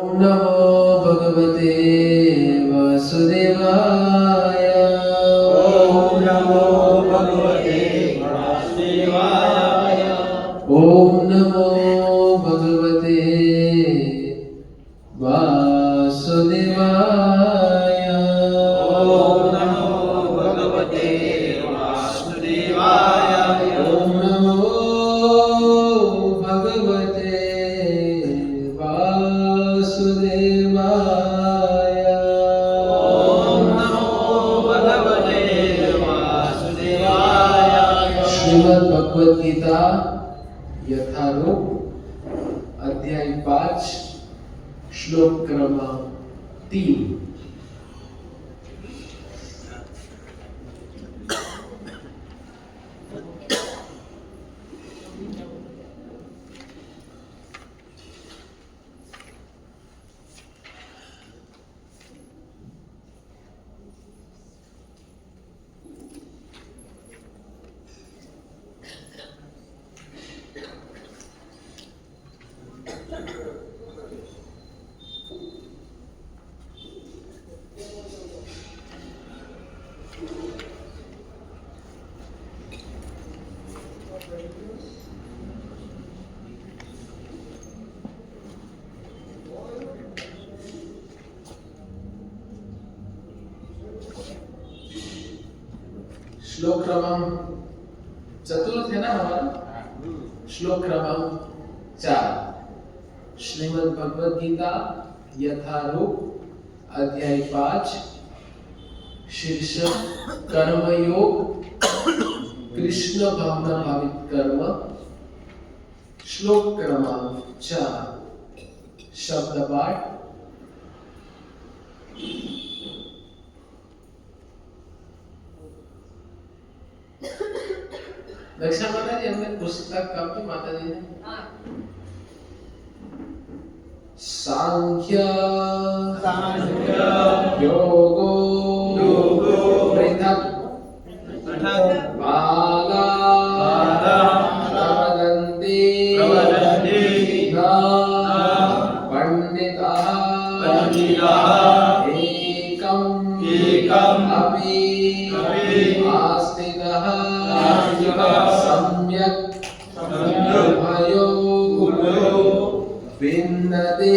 नमो भगवते वासुदेवाय। ओम नमो भगवते वासुदेवाय। ओम नमो भगवते वासुदेवाय। ओम नमो भगवते वासुदेवाय। ओम नमो भगवते वासुदेवाय। ओम नमो भगवते वासुदेवाय। श्रीमद् भगवद गीता यथारूप अध्याय 5 श्लोक क्रमांक 3। श्लोक क्रमांक चतुर्थ है ना हमारा। श्लोक क्रमांक 4 श्रीमद् भगवद गीता यथारूप अध्याय 5 शीर्षक कर्मयोग कृष्ण भावना भावित कर्म। श्लोक क्रमांक 4 शब्द पाठ। दक्षा माता जी हमने पुस्तक कब की माता जी ने सांख्य योगो पृथक बाला प्रवदन्ति न पंडितः एकम् अपि आस्तिकः सम्यक् उभयो विन्दते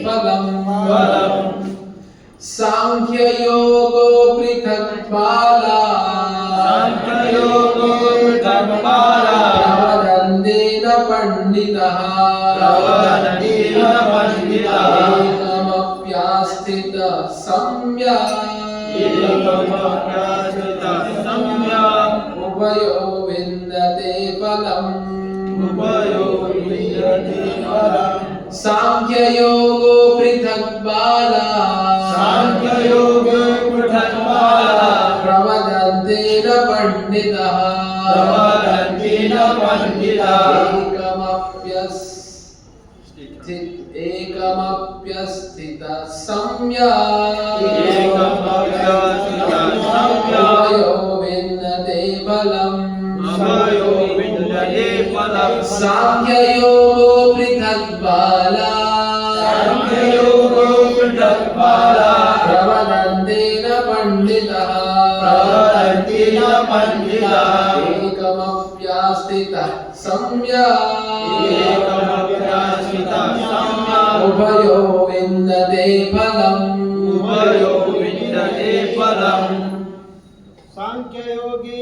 फलम्। सांख्य योगो पृथक् बाला प्रवदन्ति न पंडितः एकमप्यास्थितः सम्यक् उभयो विन्दते फलम्। सांख्य योगो पृथक् बाला प्रवदन्ति न पंडितः एकमप्यस्थितः सम्यक् उभयो विन्दते फलम्। सांख्य योगो पृथक् बाला प्रवदन्ति न पंडितः एकमप्यास्थितः सम्यक् उभयो विन्दते फलम्। सांख्य योगी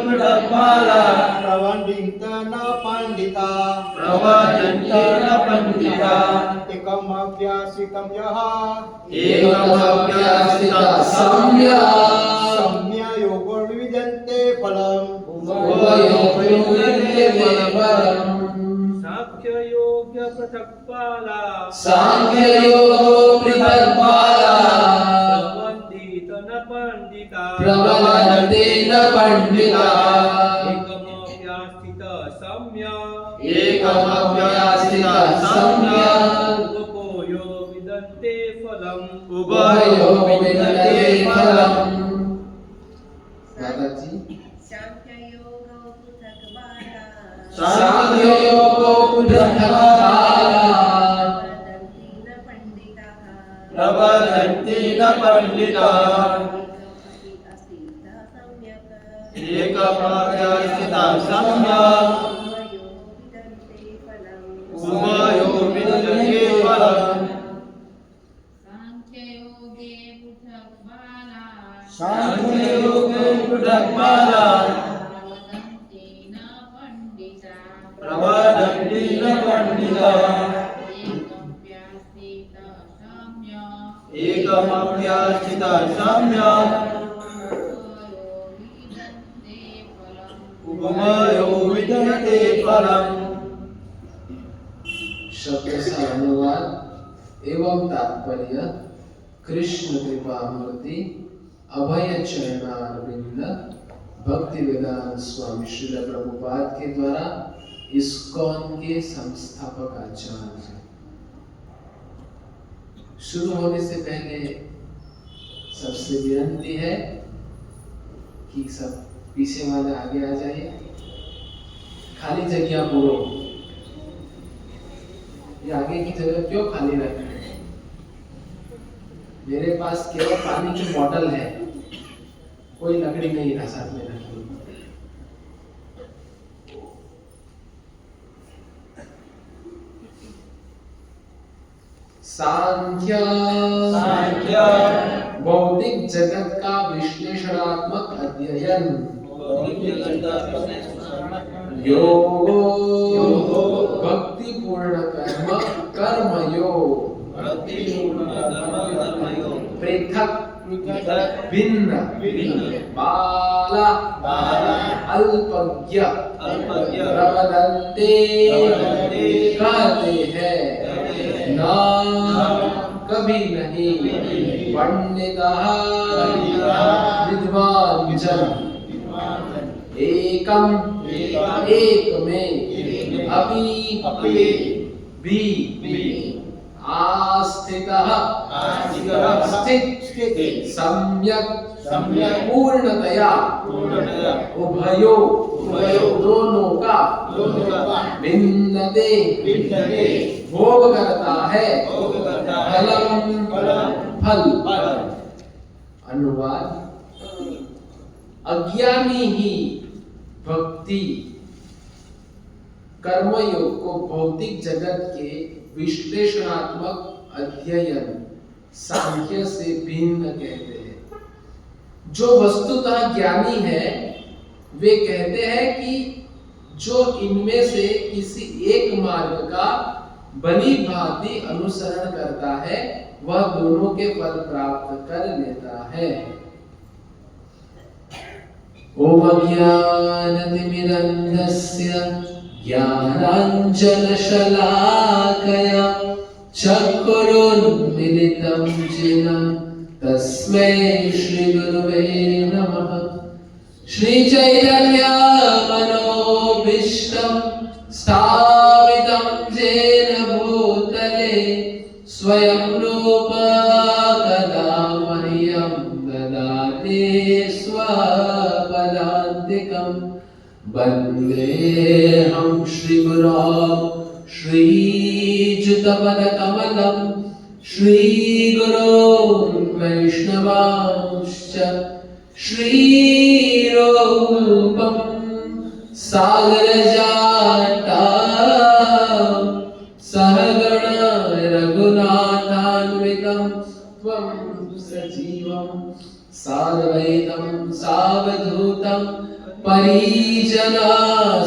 पृथक बाला प्रवदन्ति न पंडिता एकमप्यास्थितं यः सम्यक् योगो विविदन्ते फलम्। उभयो विन्दते फलम्। सांख्य योगो पृथक् बाला प्रवदन्ति न पंडिता एकमप्यास्थितः सम्यक् उभयो विन्दते फलम्। सांख्य योगो पृथक् पंडिता एकमाप्यासिता सम्यक् उभयो विदन्ते फलम् सांख्ययोगे पृथक्बाला प्रवदन्ति न पंडिता एकमप्यासिता सम्यक् उभयो विदन्ते फलम्। शब्द का अनुवाद एवं तात्पर्य। कृष्ण कृपा मूर्ति अभय चरणारविंद भक्ति वेदांत स्वामी श्रील प्रभुपाद के द्वारा इस्कॉन के संस्थापक आचार्य। शुरू होने से पहले सबसे विनती है कि सब पीछे वाले आगे आ जाइए, खाली जगह पूरो। ये आगे की जगह क्यों खाली रख रहे हैं? मेरे पास केवल पानी की बोतल है, कोई लकड़ी नहीं है साथ में रखी। सांख्य भौतिक जगत का विश्लेषणात्मक अध्ययन। योगो भक्ति पूर्ण कर्म कर्मयोग। पृथक भिन्न बाला अल्पज्ञ प्रवदन्ते कहते हैं ना कभी नहीं पंडिता विद्वान जन एकम एक में अभी भी आस्थितः स्थित सम्यक पूर्णतया उभयो दोनों का विन्दते भोग करता है फल। अनुवाद अज्ञानी ही भक्ति कर्मयोग को भौतिक जगत के विश्लेषणात्मक अध्ययन सांख्य से भिन्न कहते हैं। जो वस्तुतः ज्ञानी है वे कहते हैं कि जो इनमें से किसी एक मार्ग का भली भांति अनुसरण करता है वह दोनों के फल प्राप्त कर लेता है। ओम अज्ञानतिमिरन्धस्य ज्ञानाञ्जनशलाकया चक्षुरुन्मीलितं येन तस्मै श्रीगुरुवे नमः। श्रीचैतन्यमनोभीष्टं स्थापितं येन भूतले स्वयं रूप कदा मह्यं ददाति स्वपदान्तिकम्। वन्देऽहं श्रीगुरो श्रीयुतपदकमलं श्रीगुरो वैष्णवांश्च श्रीरूपं सागरजाता सहगण रघुनाथान्वितं त्वं सजीवं साद्वैतं सावधूतं परिजना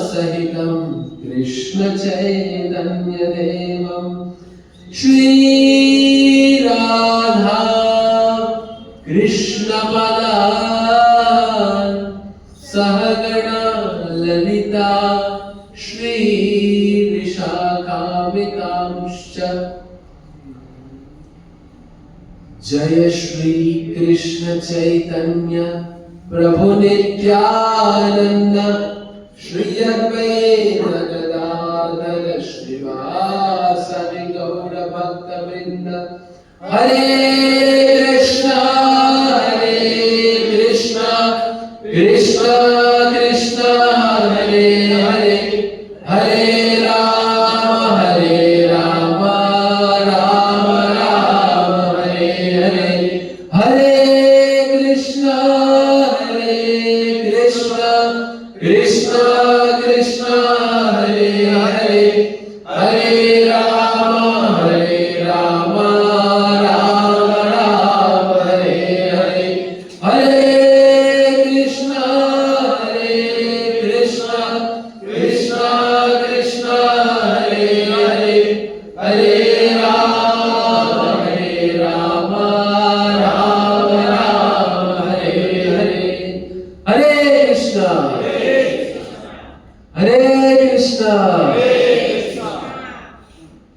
सहितं कृष्ण चैतन्यदेवं श्री राधा कृष्ण पदान् सहगण ललिता श्री विशाखान्वितांश्च। जय श्री कृष्ण चैतन्य प्रभु नित्यानंद श्री अद्वैत गदाधर श्रीवासदि गौर भक्तवृंद। हरे कृष्ण कृष्ण कृष्ण हरे हरे हरे राम राम राम हरे हरे हरे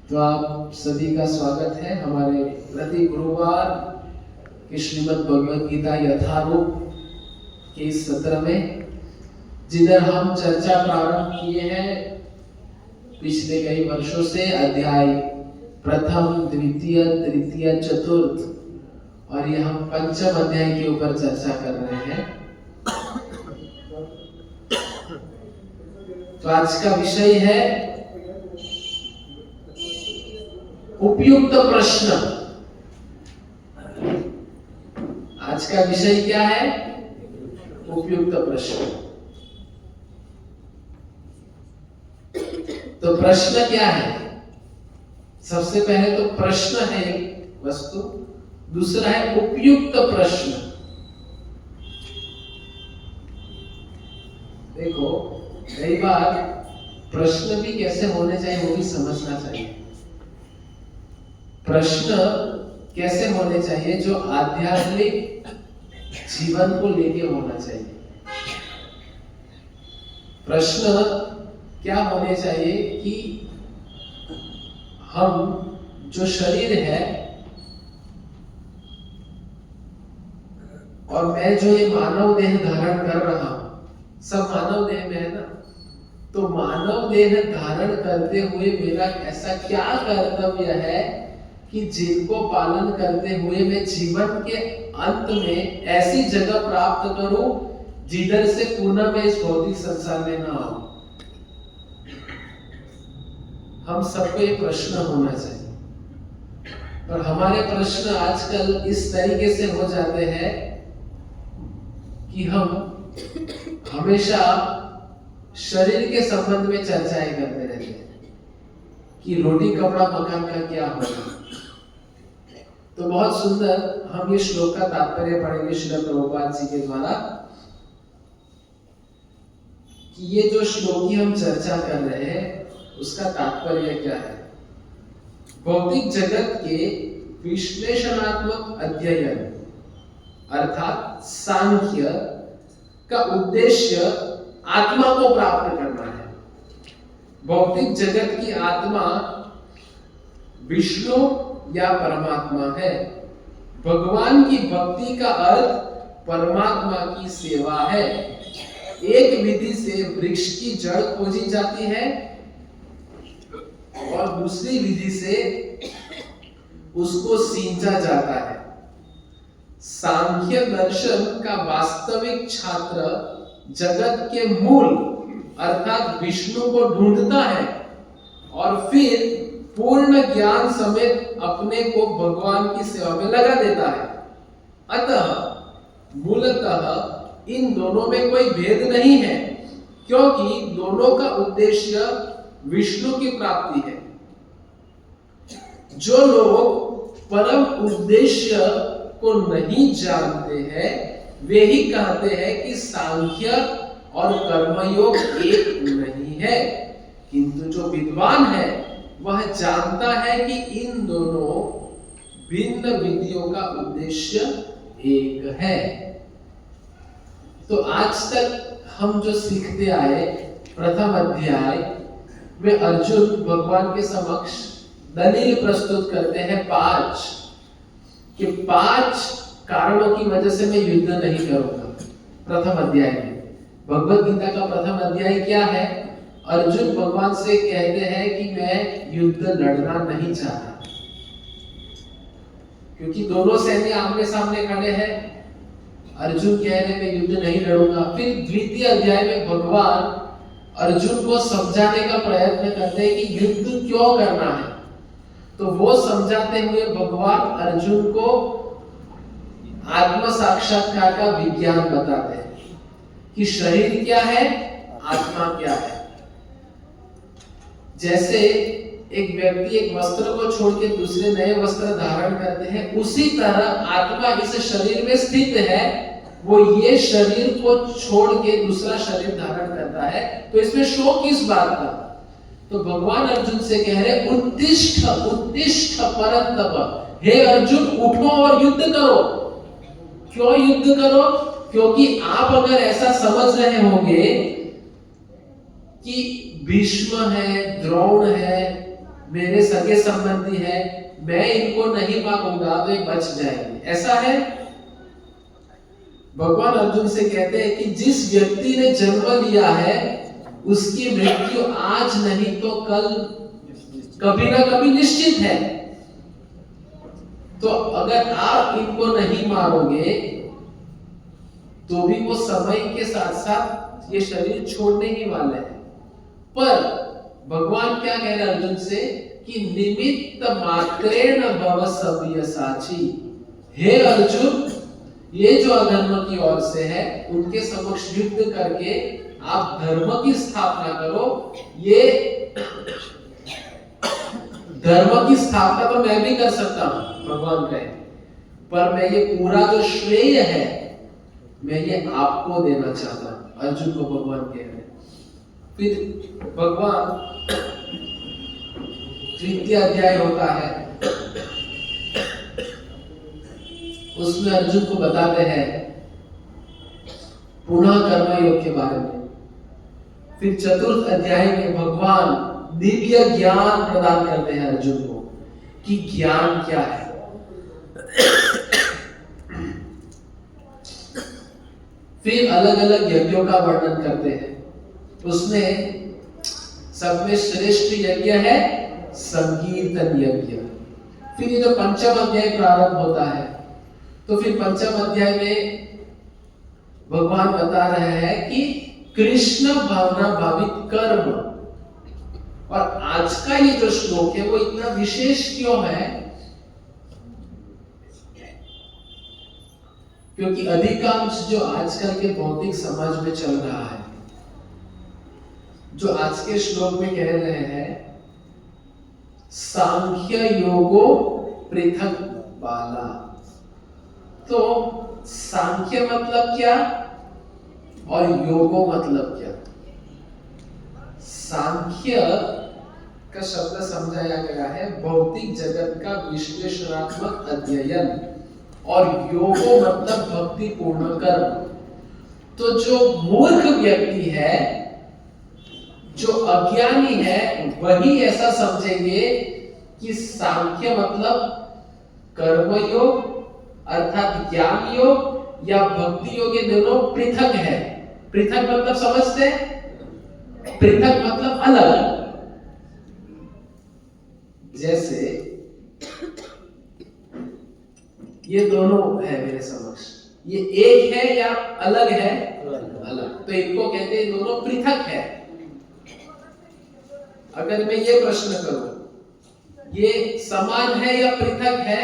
तो आप सभी का स्वागत है हमारे प्रति गुरुवार के श्रीमद् भगवद गीता यथारूप के इस सत्र में, जिधर हम चर्चा प्रारंभ किए हैं पिछले कई वर्षों से अध्याय प्रथम, द्वितीय, तृतीय, चतुर्थ, और ये हम पंचम अध्याय के ऊपर चर्चा कर रहे हैं। तो आज का विषय है उपयुक्त प्रश्न। आज का विषय क्या है? उपयुक्त प्रश्न। तो प्रश्न क्या है? सबसे पहले तो प्रश्न है एक वस्तु, दूसरा है उपयुक्त प्रश्न। देखो, कई बार प्रश्न भी कैसे होने चाहिए वो भी समझना चाहिए। प्रश्न कैसे होने चाहिए? जो आध्यात्मिक जीवन को लेके होना चाहिए। प्रश्न क्या होने चाहिए कि हम जो शरीर है और मैं जो ये मानव देह धारण कर रहा हूं, सब मानव देह में है ना, तो मानव देह धारण करते हुए मेरा ऐसा क्या कर्तव्य है कि जिनको पालन करते हुए मैं जीवन के अंत में ऐसी जगह प्राप्त करूं जिधर से पुनः मैं इस भौतिक संसार में ना आऊं। हम सबको ये प्रश्न होना चाहिए, पर हमारे प्रश्न आजकल इस तरीके से हो जाते हैं कि हम हमेशा शरीर के संबंध में चर्चाएं करते रहते हैं कि रोटी कपड़ा मकान का क्या होगा। तो बहुत सुंदर हम ये श्लोक का तात्पर्य पढ़ेंगे श्रील प्रभुपाद जी के द्वारा, कि ये जो श्लोक की हम चर्चा कर रहे हैं उसका तात्पर्य क्या है। भौतिक जगत के विश्लेषणात्मक अध्ययन अर्थात सांख्य का उद्देश्य आत्मा को प्राप्त करना है। भौतिक जगत की आत्मा विष्णु या परमात्मा है। भगवान की भक्ति का अर्थ परमात्मा की सेवा है। एक विधि से वृक्ष की जड़ खोजी जाती है और दूसरी विधि से उसको सींचा जाता है। सांख्य दर्शन का वास्तविक छात्र जगत के मूल अर्थात विष्णु को ढूंढता है और फिर पूर्ण ज्ञान समेत अपने को भगवान की सेवा में लगा देता है। अतः मूलतः इन दोनों में कोई भेद नहीं है, क्योंकि दोनों का उद्देश्य विष्णु की प्राप्ति है। जो लोग परम उद्देश्य को नहीं जानते हैं वे ही कहते हैं कि सांख्य और कर्मयोग एक नहीं है, किंतु जो विद्वान है वह जानता है कि इन दोनों भिन्न विधियों का उद्देश्य एक है। तो आज तक हम जो सीखते आए, प्रथम अध्याय में अर्जुन भगवान के समक्ष दलील प्रस्तुत करते हैं कि 5 कारणों की वजह से मैं युद्ध नहीं करूंगा। प्रथम अध्याय में भगवद गीता का प्रथम अध्याय क्या है? अर्जुन भगवान से कहते हैं कि मैं युद्ध लड़ना नहीं चाहता, क्योंकि दोनों सैन्य आमने सामने खड़े हैं। अर्जुन कह रहे मैं युद्ध नहीं लड़ूंगा। फिर द्वितीय अध्याय में भगवान अर्जुन को समझाने का प्रयत्न करते हैं कि युद्ध क्यों करना है। तो वो समझाते हुए भगवान अर्जुन को आत्म साक्षात्कार का विज्ञान बताते हैं कि शरीर क्या है, आत्मा क्या है। जैसे एक व्यक्ति एक वस्त्र को छोड़ के दूसरे नए वस्त्र धारण करते हैं, उसी तरह आत्मा इस शरीर में स्थित है, वो ये शरीर को छोड़ के दूसरा शरीर धारण करता है। तो इसमें शोक किस बात का? तो भगवान अर्जुन से कह रहे उत्तिष्ठ उत्तिष्ठ परंतप, हे अर्जुन उठो और युद्ध करो। क्यों युद्ध करो? क्योंकि आप अगर ऐसा समझ रहे होंगे कि भीष्म है, द्रोण है, मेरे सगे संबंधी है, मैं इनको नहीं मांगूंगा तो ये बच जाएंगे, ऐसा है? भगवान अर्जुन से कहते हैं कि जिस व्यक्ति ने जन्म लिया है उसकी मृत्यु आज नहीं तो कल कभी ना कभी निश्चित है। तो अगर आप इनको नहीं मारोगे तो भी वो समय के साथ साथ ये शरीर छोड़ने ही वाले हैं। पर भगवान क्या कह रहे हैं अर्जुन से कि निमित्त मात्रेण भव सव्यसाची। हे अर्जुन, ये जो अधर्म की ओर से है उनके समक्ष युद्ध करके आप धर्म की स्थापना करो। ये धर्म की स्थापना तो मैं भी कर सकता हूं, भगवान कहे, पर मैं ये पूरा जो श्रेय है मैं ये आपको देना चाहता हूं, अर्जुन को भगवान कह रहे हैं। फिर भगवान तृतीय अध्याय होता है, उसमें अर्जुन को बताते हैं पुनः कर्म योग के बारे में। फिर चतुर्थ अध्याय में भगवान दिव्य ज्ञान प्रदान करते हैं अर्जुन को कि ज्ञान क्या है। फिर अलग अलग यज्ञों का वर्णन करते हैं। उसमें सब में श्रेष्ठ यज्ञ है संकीर्तन यज्ञ। फिर ये जो पंचम अध्याय प्रारंभ होता है, तो फिर पंचम अध्याय में भगवान बता रहे हैं कि कृष्ण भावना भावित कर्म। और आज का ये जो श्लोक है वो इतना विशेष क्यों है? क्योंकि अधिकांश जो आजकल के भौतिक समाज में चल रहा है, जो आज के श्लोक में कह रहे हैं सांख्य योगो पृथक बाला। तो सांख्य मतलब क्या और योगो मतलब क्या? सांख्य का शब्द समझाया गया है भौतिक जगत का विश्लेषणात्मक अध्ययन, और योगो मतलब भक्ति पूर्ण कर्म। तो जो मूर्ख व्यक्ति है, जो अज्ञानी है, वही ऐसा समझेंगे कि सांख्य मतलब कर्म योग अर्थात ज्ञान योग या भक्ति योग, ये दोनों पृथक है। पृथक मतलब समझते हैं? पृथक मतलब अलग। जैसे ये दोनों है मेरे समक्ष, ये एक है या अलग है? अलग। तो इनको कहते हैं दोनों पृथक है। अगर मैं ये प्रश्न करूं, ये समान है या पृथक है?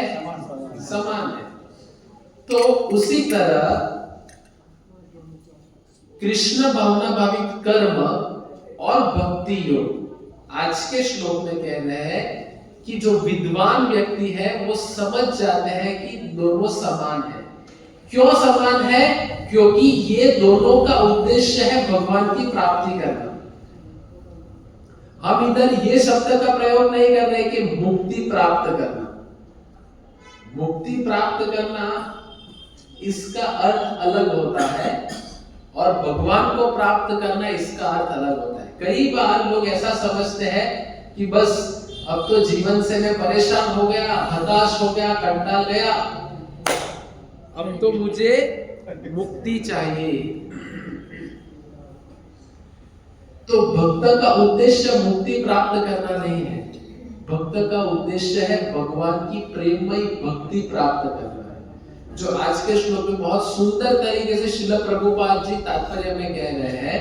समान है। तो उसी तरह कृष्ण भावना भावित कर्म और भक्ति योग आज के श्लोक में कह रहे हैं कि जो विद्वान व्यक्ति है वो समझ जाते हैं कि दोनों समान है। क्यों समान है? क्योंकि ये दोनों का उद्देश्य है भगवान की प्राप्ति करना। हम इधर ये शब्द का प्रयोग नहीं कर रहे कि मुक्ति प्राप्त करना। मुक्ति प्राप्त करना इसका अर्थ अलग होता है, और भगवान को प्राप्त करना इसका अर्थ अलग होता है। कई बार लोग ऐसा समझते हैं कि बस अब तो जीवन से मैं परेशान हो गया, हताश हो गया, कंटाल गया, अब तो मुझे मुक्ति चाहिए। तो भक्त का उद्देश्य मुक्ति प्राप्त करना नहीं है। भक्त का उद्देश्य है भगवान की प्रेममयी भक्ति प्राप्त करना है, जो आज के श्लोक में बहुत सुंदर तरीके से श्रील प्रभुपाद जी तात्पर्य में कह रहे हैं।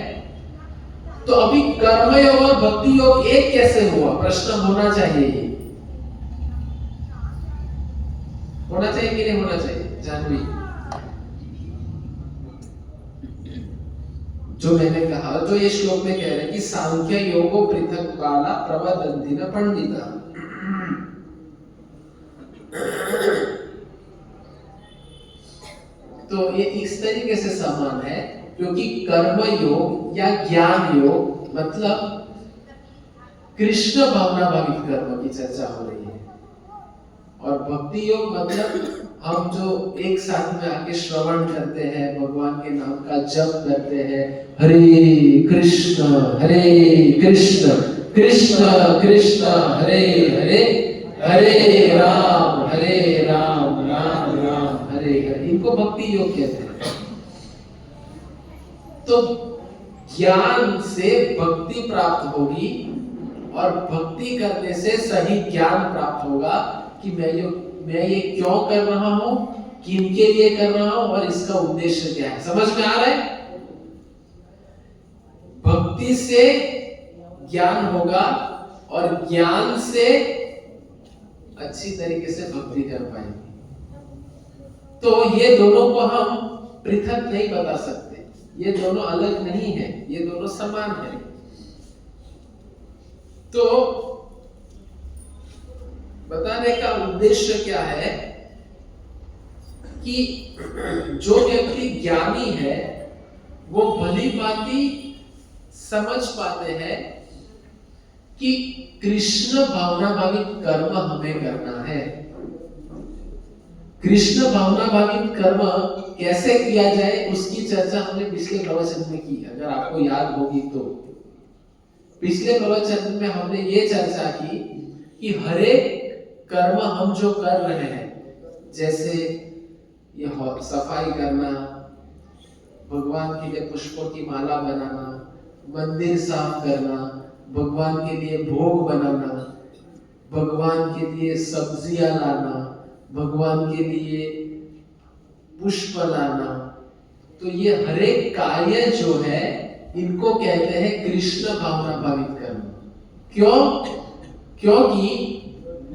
तो अभी कर्म योग और भक्ति योग एक कैसे हुआ? प्रश्न होना चाहिए। ये होना चाहिए कि नहीं होना चाहिए? जानवी, जो मैंने कहा, जो ये श्लोक में कह रहे हैं कि सांख्य योगो पृथक बाला प्रवदन्ति न पंडिता। तो ये इस तरीके से समान है क्योंकि कर्म योग या ज्ञान योग मतलब कृष्ण भावना भावित कर्म की चर्चा हो रही है, और भक्ति योग मतलब हम जो एक साथ में आके श्रवण करते हैं, भगवान के नाम का जप करते हैं, हरे कृष्ण कृष्ण कृष्ण हरे हरे हरे राम राम राम हरे हरे। इनको भक्ति योग कहते हैं। तो ज्ञान से भक्ति प्राप्त होगी और भक्ति करने से सही ज्ञान प्राप्त होगा कि मैं ये क्यों कर रहा हूं, किनके लिए कर रहा हूं और इसका उद्देश्य क्या है। समझ में आ रहा है? भक्ति से ज्ञान होगा और ज्ञान से अच्छी तरीके से भक्ति कर पाएंगे। तो ये दोनों को हम पृथक नहीं बता सकते, ये दोनों अलग नहीं है, ये दोनों समान है। तो बताने का उद्देश्य क्या है कि जो व्यक्ति ज्ञानी है वो भली भांति समझ पाते हैं कि कृष्ण भावना भावित कर्म हमें करना है। कृष्ण भावना भावित कर्म कैसे किया जाए उसकी चर्चा हमने पिछले प्रवचन में की, अगर आपको याद होगी तो। पिछले प्रवचन में हमने ये चर्चा की कि हरेक कर्म हम जो कर रहे हैं, जैसे ये सफाई करना, भगवान के लिए पुष्पों की माला बनाना, मंदिर साफ करना, भगवान के लिए भोग बनाना, भगवान के लिए सब्जियां लाना, भगवान के लिए पुष्प लाना, तो ये हरेक कार्य जो है इनको कहते हैं कृष्ण भावना भावित कर्म। क्यों? क्योंकि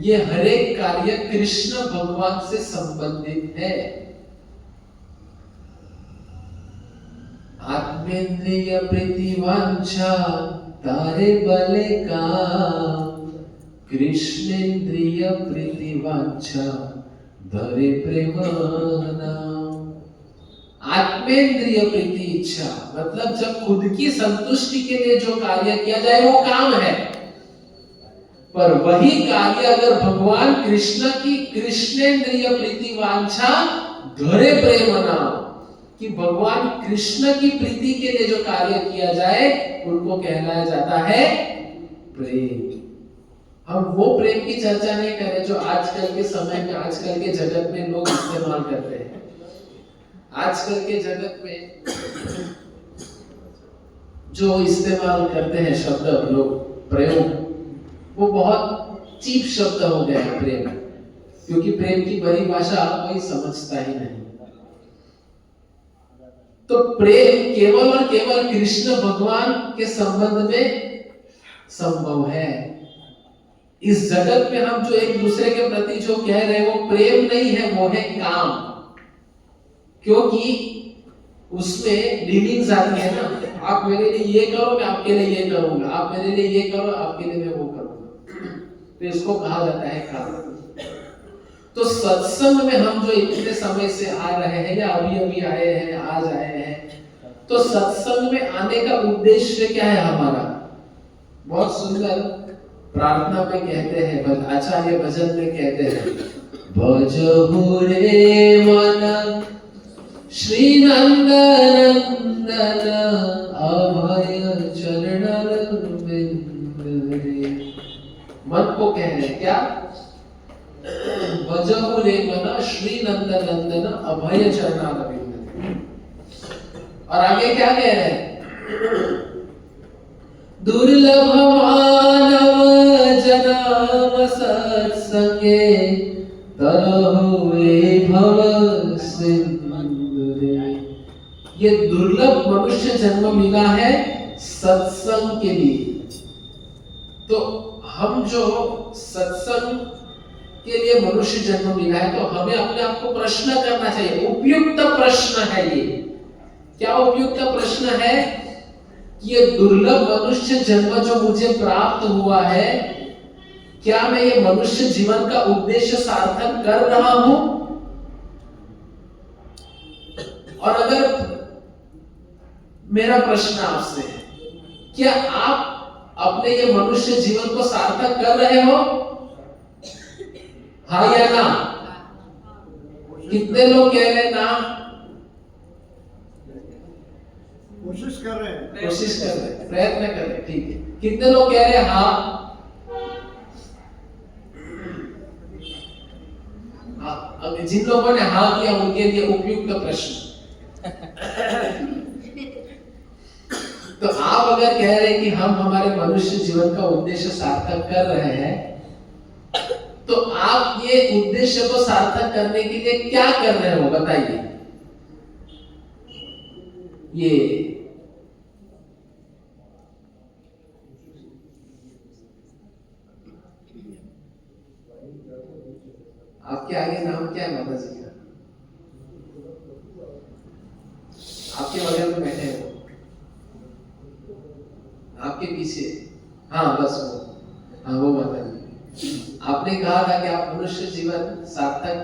ये हरेक कार्य कृष्ण भगवान से संबंधित है। आत्मेंद्रिय प्रीतिवांछा तारे बले काम, कृष्णेंद्रिय प्रीतिवांछा धरे प्रेम नाम। आत्मेंद्रिय प्रीति इच्छा मतलब जब खुद की संतुष्टि के लिए जो कार्य किया जाए वो काम है, पर वही कार्य अगर भगवान कृष्ण की कृष्णेंद्रिय प्रीति वांछा धरे प्रेम नाम, कि भगवान कृष्ण की प्रीति के लिए जो कार्य किया जाए उनको कहलाया जाता है प्रेम। हम वो प्रेम की चर्चा नहीं कर रहे जो आजकल के समय में, आजकल के जगत में लोग इस्तेमाल करते हैं। आजकल के जगत में जो इस्तेमाल करते हैं शब्द लोग, प्रयोग, वो बहुत चीप शब्द हो गया है प्रेम, क्योंकि प्रेम की बड़ी भाषा कोई समझता ही नहीं। तो प्रेम केवल और केवल कृष्ण भगवान के संबंध में संभव है। इस जगत में हम जो एक दूसरे के प्रति जो कह रहे हैं वो प्रेम नहीं है, वो है काम। क्योंकि उसमें डीलिंग्स आती है ना, आप मेरे लिए ये करो, मैं आपके लिए ये करूंगा, आप मेरे लिए ये करो, आपके लिए मैं वो करूंगा, तो इसको कहा जाता है काम। तो सत्संग में हम जो इतने समय से आ रहे हैं या अभी अभी आए हैं, आज आए हैं, तो सत्संग में आने का उद्देश्य क्या है हमारा? बहुत सुंदर प्रार्थना में कहते हैं, आचार्य भजन में कहते हैं, भजहु रे मन श्री नंद नंदन अभय चरणर बिंद रे। मन को कह रहे हैं क्या? भजहु रे मन श्री नंद नंदन अभय चरणर बिंद रे। और आगे क्या कह रहे हैं? दुर्लभ मानव जन्म सत्संगे तरहुए भव सिंधु रे। ये दुर्लभ मनुष्य जन्म मिला है सत्संग के लिए। तो हम जो सत्संग के लिए मनुष्य जन्म मिला है, तो हमें अपने आप को प्रश्न करना चाहिए। उपयुक्त प्रश्न है ये। क्या उपयुक्त प्रश्न है? ये दुर्लभ मनुष्य जन्म जो मुझे प्राप्त हुआ है, क्या मैं ये मनुष्य जीवन का उद्देश्य सार्थक कर रहा हूं? और अगर मेरा प्रश्न आपसे है, क्या आप अपने ये मनुष्य जीवन को सार्थक कर रहे हो? हाँ या ना? कितने लोग कह रहे हैं ना? कोशिश कर रहे हैं, प्रयत्न कर रहे हैं, ठीक है। कितने लोग कह रहे हैं हाँ? जिन लोगों ने हाँ किया उनके लिए उपयुक्त प्रश्न। तो आप अगर कह रहे हैं कि हम हमारे मनुष्य जीवन का उद्देश्य सार्थक कर रहे हैं, तो आप ये उद्देश्य को सार्थक करने के लिए क्या कर रहे हो बताइए। ये आपके आगे नाम क्या है माता जी का? आपके बगल में बैठे हो, आपके पीछे, हाँ बस वो, हाँ वो माता जी। आपने कहा था कि आप मनुष्य जीवन सार्थक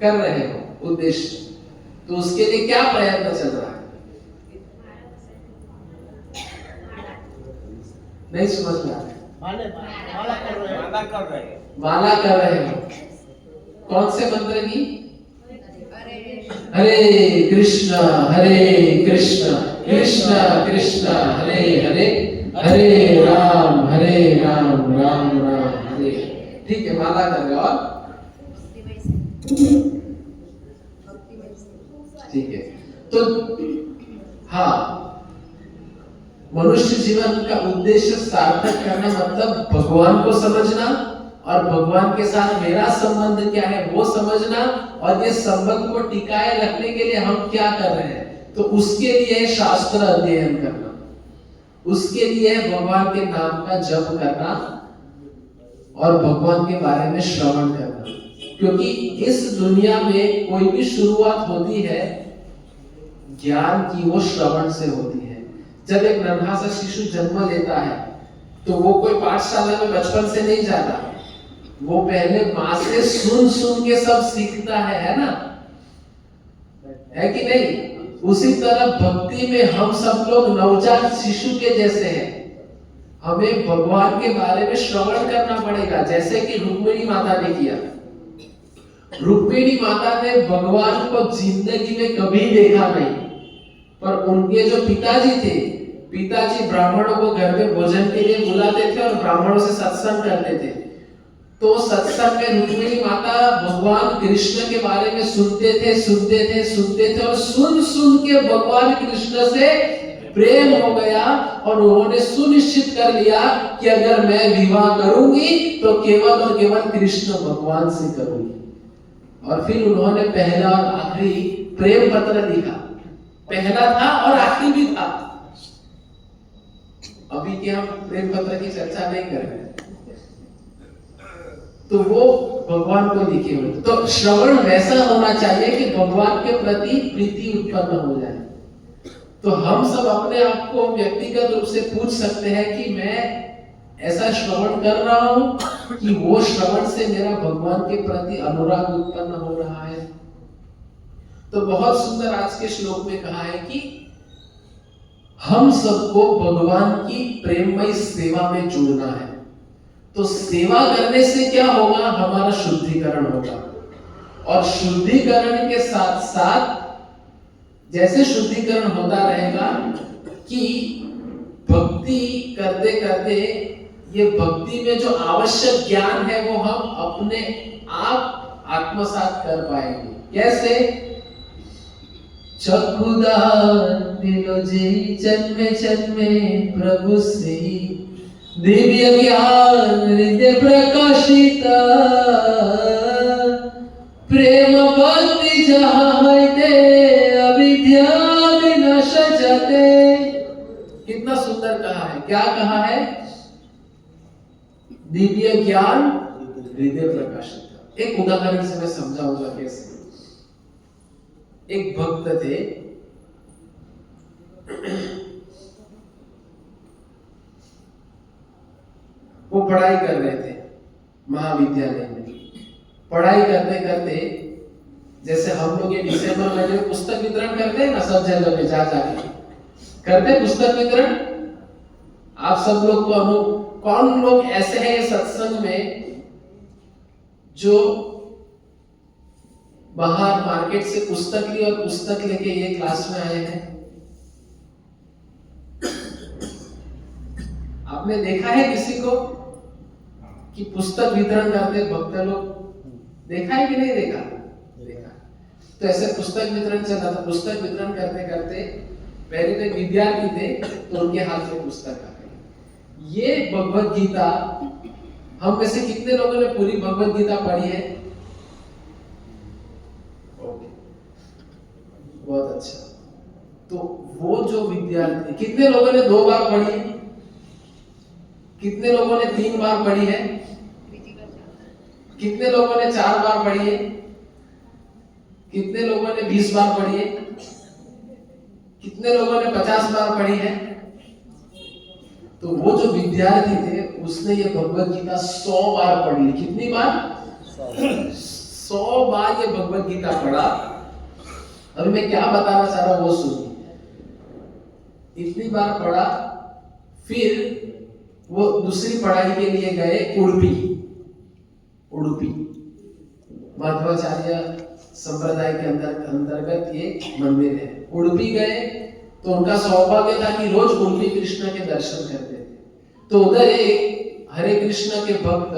कर रहे हो उद्देश्य, तो उसके लिए क्या प्रयत्न चल रहा है? नहीं समझ में आ रहा। माला कर रहे हो। कौन से मंत्र की? हरे कृष्णा कृष्ण कृष्ण हरे हरे, हरे राम राम राम हरे। ठीक है, माला कर रहे हो। और ठीक है, तो हाँ, मनुष्य जीवन का उद्देश्य सार्थक करना मतलब भगवान को समझना और भगवान के साथ मेरा संबंध क्या है वो समझना, और ये संबंध को टिकाए रखने के लिए हम क्या कर रहे हैं, तो उसके लिए शास्त्र अध्ययन करना, उसके लिए भगवान के नाम का जप करना और भगवान के बारे में श्रवण करना। क्योंकि इस दुनिया में कोई भी शुरुआत होती है ज्ञान की, वो श्रवण से होती है। जब एक नन्हा सा शिशु जन्म लेता है तो वो कोई पाठशाला में बचपन से नहीं जाता, वो पहले माँ से सुन सुन के सब सीखता है ना, है कि नहीं? उसी तरह भक्ति में हम सब लोग नवजात शिशु के जैसे हैं। हमें भगवान के बारे में श्रवण करना पड़ेगा, जैसे कि रुक्मिणी माता ने किया। रुक्मिणी माता ने भगवान को जिंदगी में कभी देखा नहीं, पर उनके जो पिताजी थे, पिताजी ब्राह्मणों को घर में भोजन के लिए बुलाते थे और ब्राह्मणों से सत्संग करते थे। तो सत्संग में रुक्मिणी माता भगवान कृष्ण के बारे में सुनते थे और सुन सुन के भगवान कृष्ण से प्रेम हो गया, और उन्होंने सुनिश्चित कर लिया कि अगर मैं विवाह करूंगी तो केवल और केवल कृष्ण भगवान से करूंगी। और फिर उन्होंने पहला और आखिरी प्रेम पत्र लिखा, पहला था और आखिरी भी था। अभी के हम प्रेम पत्र की चर्चा नहीं कर रहे, तो वो भगवान को लिखे हुए। तो श्रवण वैसा होना चाहिए कि भगवान के प्रति प्रीति उत्पन्न हो जाए। तो हम सब अपने आप को व्यक्तिगत रूप से पूछ सकते हैं कि मैं ऐसा श्रवण कर रहा हूं कि वो श्रवण से मेरा भगवान के प्रति अनुराग उत्पन्न हो रहा है। तो बहुत सुंदर आज के श्लोक में कहा है कि हम सबको भगवान की प्रेममय सेवा में जुड़ना है। तो सेवा करने से क्या होगा? हमारा शुद्धिकरण होगा, और शुद्धिकरण के साथ साथ जैसे शुद्धिकरण होता रहेगा कि भक्ति करते करते ये भक्ति में जो आवश्यक ज्ञान है वो हम अपने आप आत्मसात कर पाएंगे। कैसे? चक्षुदान दिलो जी जन्मे जन्मे प्रभु से, दिव्य ज्ञान हृदय प्रकाशिता, प्रेम भक्ति जहाँ है अविद्या विनाश जाते। कितना सुंदर कहा है, क्या कहा है? दिव्य ज्ञान हृदय प्रकाशिता। एक उदाहरण से मैं समझाऊंगा कैसे। एक भक्त थे, वो पढ़ाई कर रहे थे महाविद्यालय में। पढ़ाई करते करते, जैसे हम लोग ये दिसंबर महीने में पुस्तक वितरण करते हैं ना, सब जगह में जा जाके करते हैं पुस्तक वितरण। आप सब लोग को कौन लोग ऐसे हैं सत्संग में जो बाहर मार्केट से पुस्तक ली और पुस्तक लेके ये क्लास में आए हैं? आपने देखा है किसी को कि पुस्तक वितरण करते भक्त लोग? देखा है कि नहीं देखा? देखा। तो ऐसे पुस्तक वितरण चला था। पुस्तक वितरण करते करते पहले तो एक विद्यार्थी थे, तो उनके हाथ में पुस्तक आ गई। ये भगवत गीता, हम में से कितने लोगों ने पूरी भगवत गीता पढ़ी है? ओके, बहुत अच्छा। तो वो जो विद्यार्थी, कितने लोगों ने 2 बार पढ़ी है? कितने लोगों ने 3 बार पढ़ी है? कितने लोगों ने 4 बार पढ़ी है? कितने लोगों ने 20 बार पढ़ी है? कितने लोगों ने 50 बार पढ़ी है? तो वो जो विद्यार्थी थे उसने ये भगवत गीता 100 बार पढ़ ली। कितनी बार? 100 बार ये भगवत गीता पढ़ा। अभी मैं क्या बताना चाह रहा हूं वो सुनिए। इतनी बार पढ़ा, फिर वो दूसरी पढ़ाई के लिए गए उडुपी माधवाचार्य संप्रदाय के अंतर्गत ये मंदिर है। उडुपी गए तो उनका सौभाग्य था कि रोज उडुपी कृष्ण के दर्शन करते थे। तो उधर एक हरे कृष्ण के भक्त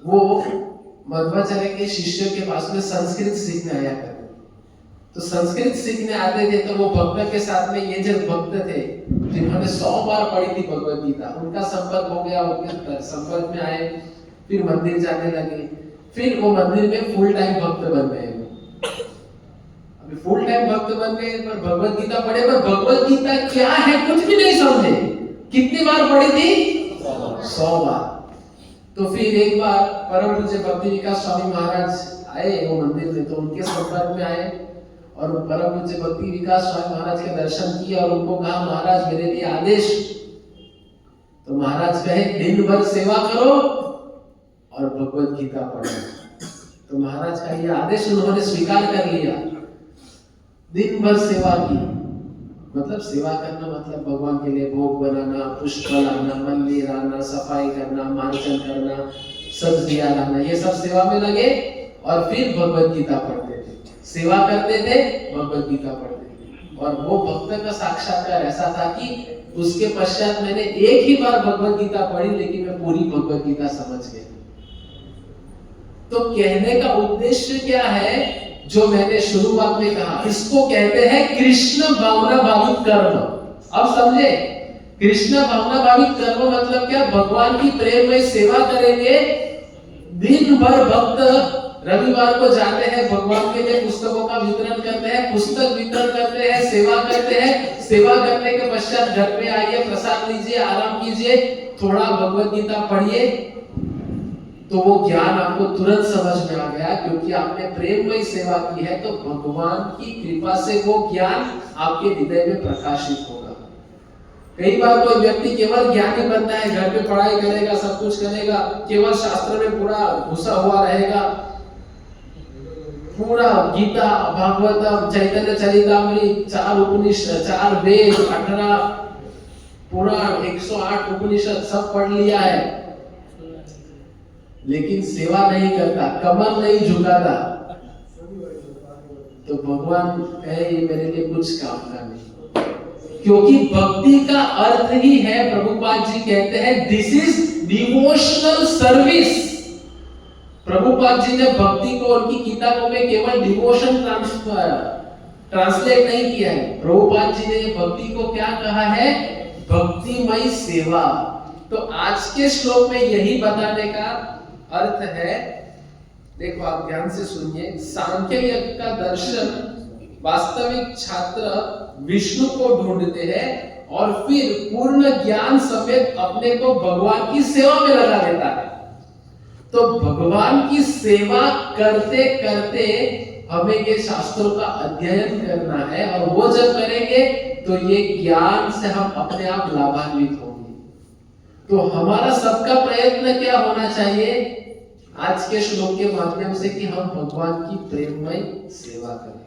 वो मध्वाचार्य के शिष्यों के पास में संस्कृत सीखने आया करते। तो संस्कृत सीखने आते थे तो वो भक्त के साथ में ये जो भक्त थे जिन्होंने 100 बार पढ़ी थी भगवत गीता, उनका संपर्क हो गया, उनके संपर्क में आए, फिर मंदिर जाने लगे, फिर वो मंदिर में फुल टाइम भक्त बन गए। अभी फुल टाइम भक्त बन गए पर भगवत गीता पढ़े, पर भगवत गीता क्या है कुछ भी नहीं समझे। कितनी बार पढ़ी थी? 100 बार। तो फिर एक बार परम पूज्य भक्ति विकास स्वामी महाराज आए वो मंदिर में, तो उनके संपर्क में आए और परम पूज्य भक्ति विकास स्वामी महाराज के दर्शन किए और उनको कहा महाराज मेरे लिए आदेश। तो महाराज कहे दिन भर सेवा करो और भगवत गीता पढ़ो। तो महाराज का ये आदेश उन्होंने स्वीकार कर लिया। दिन भर सेवा की, मतलब सेवा करना मतलब भगवान के लिए भोग बनाना, पुष्प लाना, मंदिर आना, सफाई करना, मार्जन करना, सब्जियां लाना, ये सब सेवा में लगे और फिर भगवत गीता पढ़ते थे। सेवा करते थे, भगवत गीता पढ़ते थे। और वो भक्त का साक्षात्कार ऐसा था कि उसके पश्चात मैंने एक ही बार भगवत गीता पढ़ी, लेकिन मैं पूरी भगवत गीता समझ गया। तो कहने का उद्देश्य क्या है? जो मैंने शुरुआत में कहा, इसको कहते हैं कृष्ण भावना भावित कर्म। अब समझे, कृष्ण भावना भावित कर्म मतलब क्या? भगवान की प्रेममय सेवा करेंगे। दिन भर भक्त रविवार को जाते हैं, भगवान के लिए पुस्तकों का वितरण करते हैं, पुस्तक वितरण करते हैं, सेवा करते हैं। सेवा करने के पश्चात घर पे आइए, प्रसाद लीजिए, आराम कीजिए, थोड़ा भगवत गीता पढ़िए, तो वो ज्ञान आपको तुरंत समझ में आ गया, क्योंकि आपने प्रेममय सेवा की है। तो भगवान की कृपा से वो ज्ञान आपके हृदय में प्रकाशित होगा। कई बार कोई व्यक्ति केवल ज्ञानी बनता है, घर पे पढ़ाई करेगा, सब कुछ करेगा, केवल शास्त्र में पूरा घुसा हुआ रहेगा, पूरा गीता, भागवतम, चैतन्य चरितामृत, 4 उपनिषद, 4 वेद, 18 पुराण, 108 उपनिषद सब पढ़ लिया है, लेकिन सेवा नहीं करता, कमर नहीं झुकाता, तो भगवान कहे ये मेरे लिए कुछ काम का नहीं। क्योंकि भक्ति का अर्थ ही है, प्रभुपाद जी कहते हैं this is devotional service. Prabhupada ji ने भक्ति को उनकी किताबों में केवल डिवोशन ट्रांसलेट नहीं किया है। प्रभुपाद जी ने भक्ति को क्या कहा है? भक्तिमय सेवा। तो आज के श्लोक में यही बताने का अर्थ है। देखो आप ध्यान से सुनिए। सांख्य यज्ञ का दर्शन वास्तविक छात्र विष्णु को ढूंढते हैं और फिर पूर्ण ज्ञान समेत अपने को भगवान की सेवा में लगा देता है। तो भगवान की सेवा करते करते हमें ये शास्त्रों का अध्ययन करना है, और वो जब करेंगे तो ये ज्ञान से हम अपने आप लाभान्वित होंगे। तो हमारा सबका प्रयत्न क्या होना चाहिए आज के श्लोक के माध्यम से, कि हम भगवान की प्रेममय सेवा करें।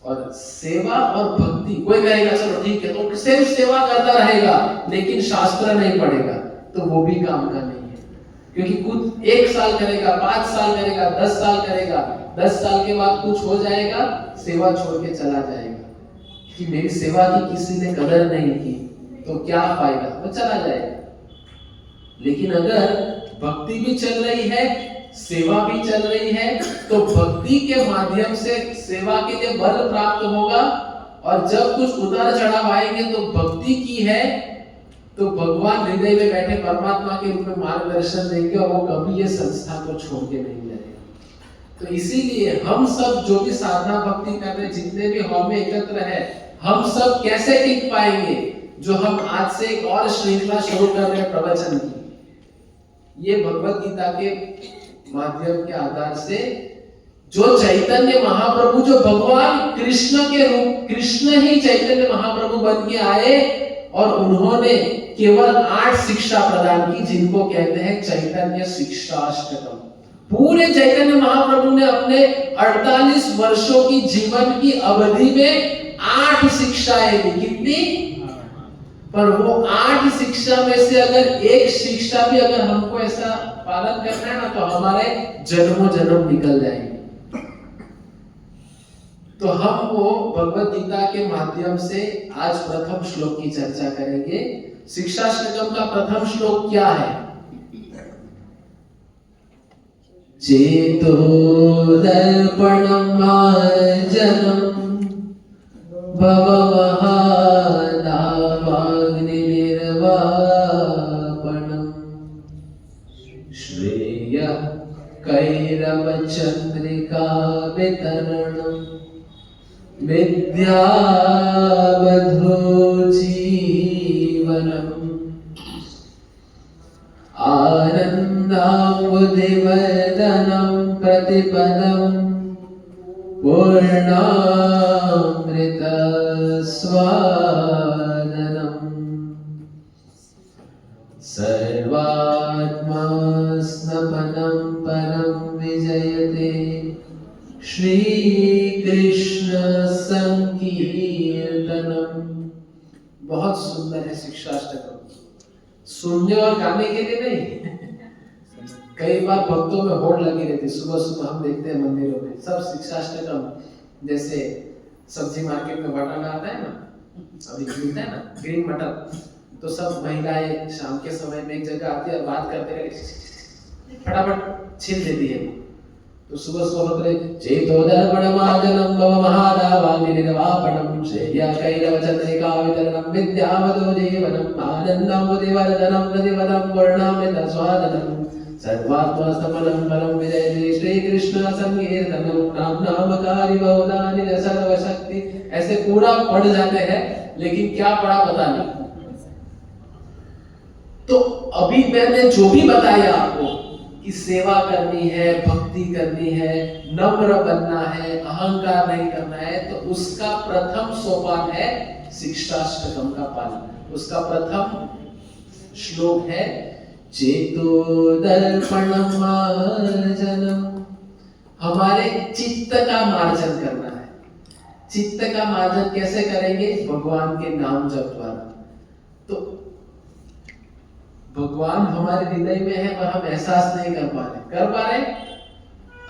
और सेवा और भक्ति, कोई कहेगा चलो ठीक है तो सिर्फ सेवा करता रहेगा लेकिन शास्त्र नहीं पढ़ेगा, तो वो भी काम का नहीं है। क्योंकि कुछ 1 साल करेगा, 5 साल करेगा, 10 साल करेगा, 10 साल के बाद कुछ हो जाएगा, सेवा छोड़ के चला जाएगा कि मेरी सेवा की किसी ने कदर नहीं की, तो क्या फायदा, वो चला जाएगा। लेकिन अगर भक्ति भी चल रही है, सेवा भी चल रही है, तो भक्ति के माध्यम से सेवा के लिए बल प्राप्त होगा, और जब कुछ उतार चढ़ाव आएंगे तो भक्ति की है तो भगवान हृदय में बैठे परमात्मा के रूप में मार्गदर्शन देंगे, और वो कभी ये संस्था को छोड़ के नहीं जाएगा। तो इसीलिए हम सब जो भी साधना भक्ति कर रहे, जितने भी हॉल में एकत्र है, हम सब कैसे टिक पाएंगे, जो हम आज से एक और श्रृंखला शुरू कर रहे हैं प्रवचन की, ये भगवत गीता के माध्यम के आधार से, जो चैतन्य महाप्रभु, जो भगवान कृष्ण के रूप, कृष्ण ही चैतन्य महाप्रभु बन के आए, और उन्होंने केवल 8 शिक्षा प्रदान की, जिनको कहते हैं चैतन्य शिक्षाष्टकम। पूरे चैतन्य महाप्रभु ने अपने 48 वर्षों की जीवन की अवधि में 8 शिक्षाएं दी। कितनी? पर वो 8 शिक्षा में से अगर एक शिक्षा भी अगर हमको ऐसा पालन करना है ना, तो हमारे जन्मों जन्म निकल जाएंगे। तो हम वो भगवत गीता के माध्यम से आज प्रथम श्लोक की चर्चा करेंगे। शिक्षाष्टकम का प्रथम श्लोक क्या है? चेतो दर्पणं मार्जनं भवमहादावाग्निर्वापणं श्रेयः कैरवचन्द्रिका वितरणं विद्यावधो जीवनम् आनन्दाम्बुधिवर्धनं प्रतिपदं पूर्णामृतस्वादनम् सर्वात्मास्नपनं परं विजयते श्रीकृष्ण संकीर्तनम। बहुत सुंदर है शिक्षाष्टकम, सुनने और गाने के लिए नहीं। कई बार भक्तों में होड़ लगी रहती, सुबह सुबह हम देखते हैं मंदिरों में सब शिक्षाष्टकम, जैसे सब्जी मार्केट में बटाना आता है ना, अभी मिलता है ना ग्रीन मटर, तो सब महिलाएं शाम के समय में एक जगह आती है और बात करते रहे, फटाफट छीन देती है। तो सुबह सुबह होते चेतोदर्पणमार्जनं भवमहादावाग्निर्वापणं श्रेयः कैरवचन्द्रिका वितरणं विद्यावधो जीवनम् आनन्दमुदिवर्धनं प्रतिपदं पूर्णामृतस्वादनं सर्वात्मसमनं परं विजयते श्रीकृष्ण संकीर्तनं नाम नामकारी बहुधानि सर्वशक्ति। ऐसे पूरा पढ़ जाते हैं, लेकिन क्या पढ़ा पता नहीं। तो अभी मैंने जो भी बताया आपको कि सेवा करनी है, भक्ति करनी है, नम्र बनना है, अहंकार नहीं करना है, तो उसका प्रथम सोपान है शिक्षाष्टकम का पालन। उसका प्रथम श्लोक है चेतो दर्पणं मार्जनम। हमारे चित्त का मार्जन करना है। चित्त का मार्जन कैसे करेंगे? भगवान के नाम जप द्वारा। तो भगवान हमारे हृदय में है, पर हम एहसास नहीं कर पा रहे। कर पा रहे?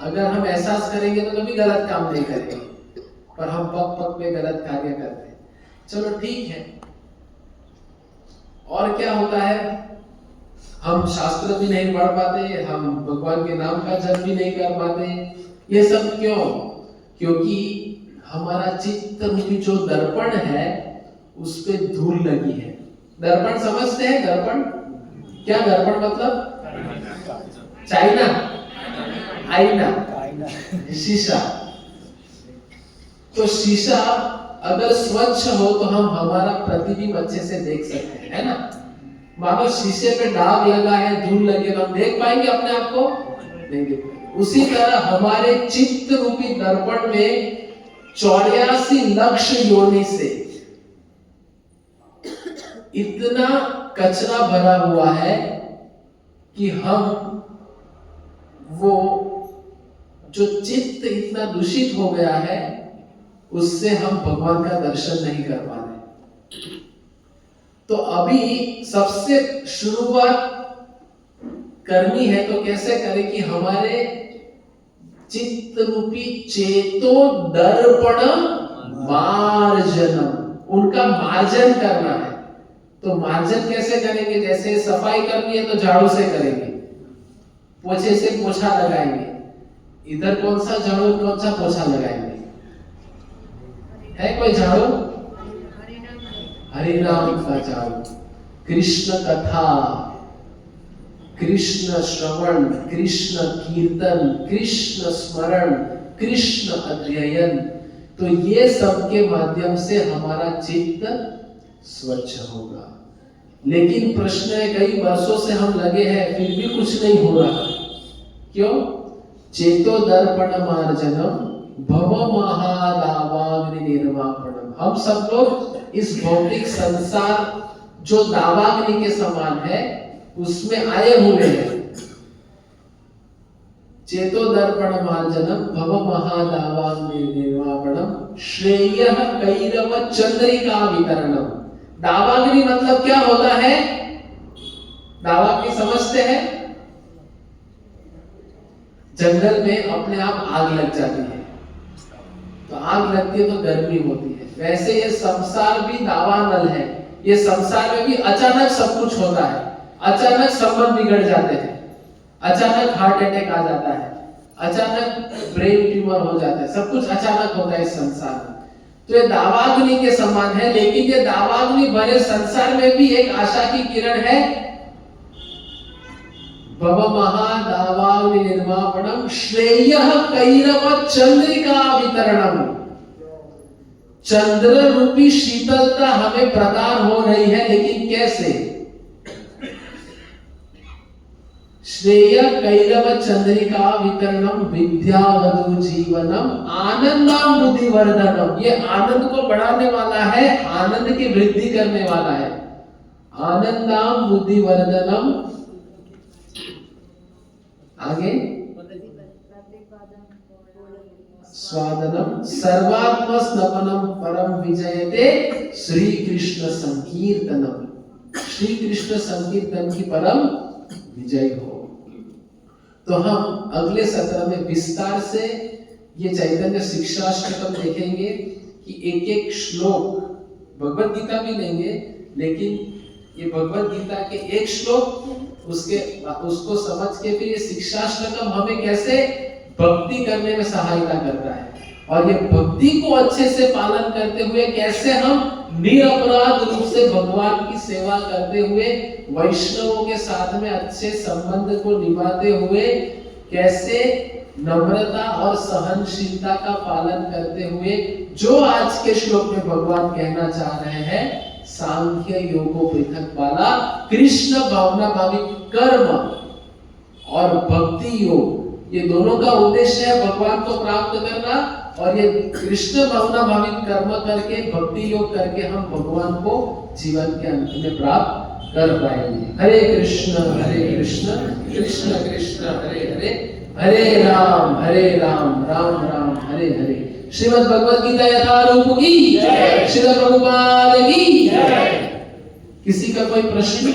अगर हम एहसास करेंगे तो कभी गलत काम नहीं करेंगे, पर हम पग पग पे गलत कार्य करते हैं। चलो ठीक है। और क्या होता है? हम शास्त्र भी नहीं पढ़ पाते, हम भगवान के नाम का जप भी नहीं कर पाते। ये सब क्यों? क्योंकि हमारा चित्त रूपी जो दर्पण है उस पे धूल लगी है। दर्पण समझते हैं? दर्पण क्या? दर्पण मतलब चाइना, आईना, शीशा। तो शीशा अगर स्वच्छ हो तो हम हमारा प्रतिबिंब अच्छे से देख सकते हैं, है ना? मानो शीशे पे दाग लगा है, धूल लगी, तो हम देख पाएंगे अपने आप को? नहीं देख पाएंगे। उसी तरह हमारे चित्त रूपी दर्पण में 84 लाख योनि से इतना कचरा भरा हुआ है कि हम वो जो चित्त इतना दूषित हो गया है, उससे हम भगवान का दर्शन नहीं कर पा रहे। तो अभी सबसे शुरुआत करनी है, तो कैसे करें कि हमारे चित्त रूपी चेतो दर्पण मार्जनम, उनका मार्जन करना है। तो मार्जन कैसे करेंगे? जैसे सफाई करनी है तो झाड़ू से करेंगे, पोछे से पोछा लगाएंगे। इधर कौन सा झाड़ू, कौन सा पोछा लगाएंगे? है कोई झाड़ू? हरि नाम का झाड़ू, कृष्ण कथा, कृष्ण श्रवण, कृष्ण कीर्तन, कृष्ण स्मरण, कृष्ण अध्ययन। तो ये सब के माध्यम से हमारा चित्त स्वच्छ होगा। लेकिन प्रश्न है, कई वर्षों से हम लगे हैं फिर भी कुछ नहीं हो रहा। क्यों? चेतो दर्पण मार्जनम भव महादावाग्नि निर्वापणम। हम सब लोग इस भौतिक संसार जो दावाग्नि के समान है उसमें आए हुए हैं। चेतो दर्पण मार्जनम भव महादावाग्नि निर्वापणम श्रेयः कैरव चंद्रिका वितरणम। दावाग्नि मतलब क्या होता है? दावाग्नि समझते हैं? जंगल में अपने आप आग लग जाती है, तो आग लगती है तो गर्मी होती है। वैसे ये संसार भी दावानल है। ये संसार में भी अचानक सब कुछ होता है, अचानक संबंध बिगड़ जाते हैं, अचानक हार्ट अटैक आ जाता है, अचानक ब्रेन ट्यूमर हो जाता है, सब कुछ अचानक होता है इस संसार में। तो ये दावाग्नि के समान है। लेकिन ये दावाग्नि भरे संसार में भी एक आशा की किरण है। भव महादावाग्नि निर्वापणम श्रेयः कैरव चंद्रिका वितरणम। चंद्र रूपी शीतलता हमें प्रदान हो रही है, लेकिन कैसे? श्रेय कैरव चंद्रिका वितरणम विद्यावधु जीवनम आनंदम बुद्धिवर्धनम। ये आनंद को बढ़ाने वाला है, आनंद की वृद्धि करने वाला है। आनंदम बुद्धिवर्धनम, आगे स्वादनम सर्वात्म स्नपनम परम विजयते श्री कृष्ण संकीर्तनम। श्री कृष्ण संकीर्तन की परम विजय हो। तो हम अगले सत्र में विस्तार से ये चैतन्य शिक्षाष्टकम देखेंगे कि एक एक श्लोक, भगवत गीता भी लेंगे, लेकिन ये भगवत गीता के एक श्लोक उसको समझ के फिर ये शिक्षाष्टकम हमें कैसे भक्ति करने में सहायता करता है, और ये भक्ति को अच्छे से पालन करते हुए कैसे हम निरपराध रूप से भगवान की सेवा करते हुए, वैष्णवों के साथ में अच्छे संबंध को निभाते हुए, कैसे नम्रता और सहनशीलता का पालन करते हुए, जो आज के श्लोक में भगवान कहना चाह रहे हैं, सांख्य योगो पृथक वाला कृष्ण भावना भावित कर्म और भक्ति योग, ये दोनों का उद्देश्य है भगवान को प्राप्त करना। और ये कृष्ण भावना भावित कर्म करके, भक्ति योग करके हम भगवान को जीवन के अंत में प्राप्त कर पाएंगे। हरे कृष्ण कृष्ण कृष्ण हरे हरे, हरे राम राम राम हरे हरे। श्रीमद् भगवद गीता यथारूप की जय, श्रील प्रभुपाद की जय। किसी का कोई प्रश्न?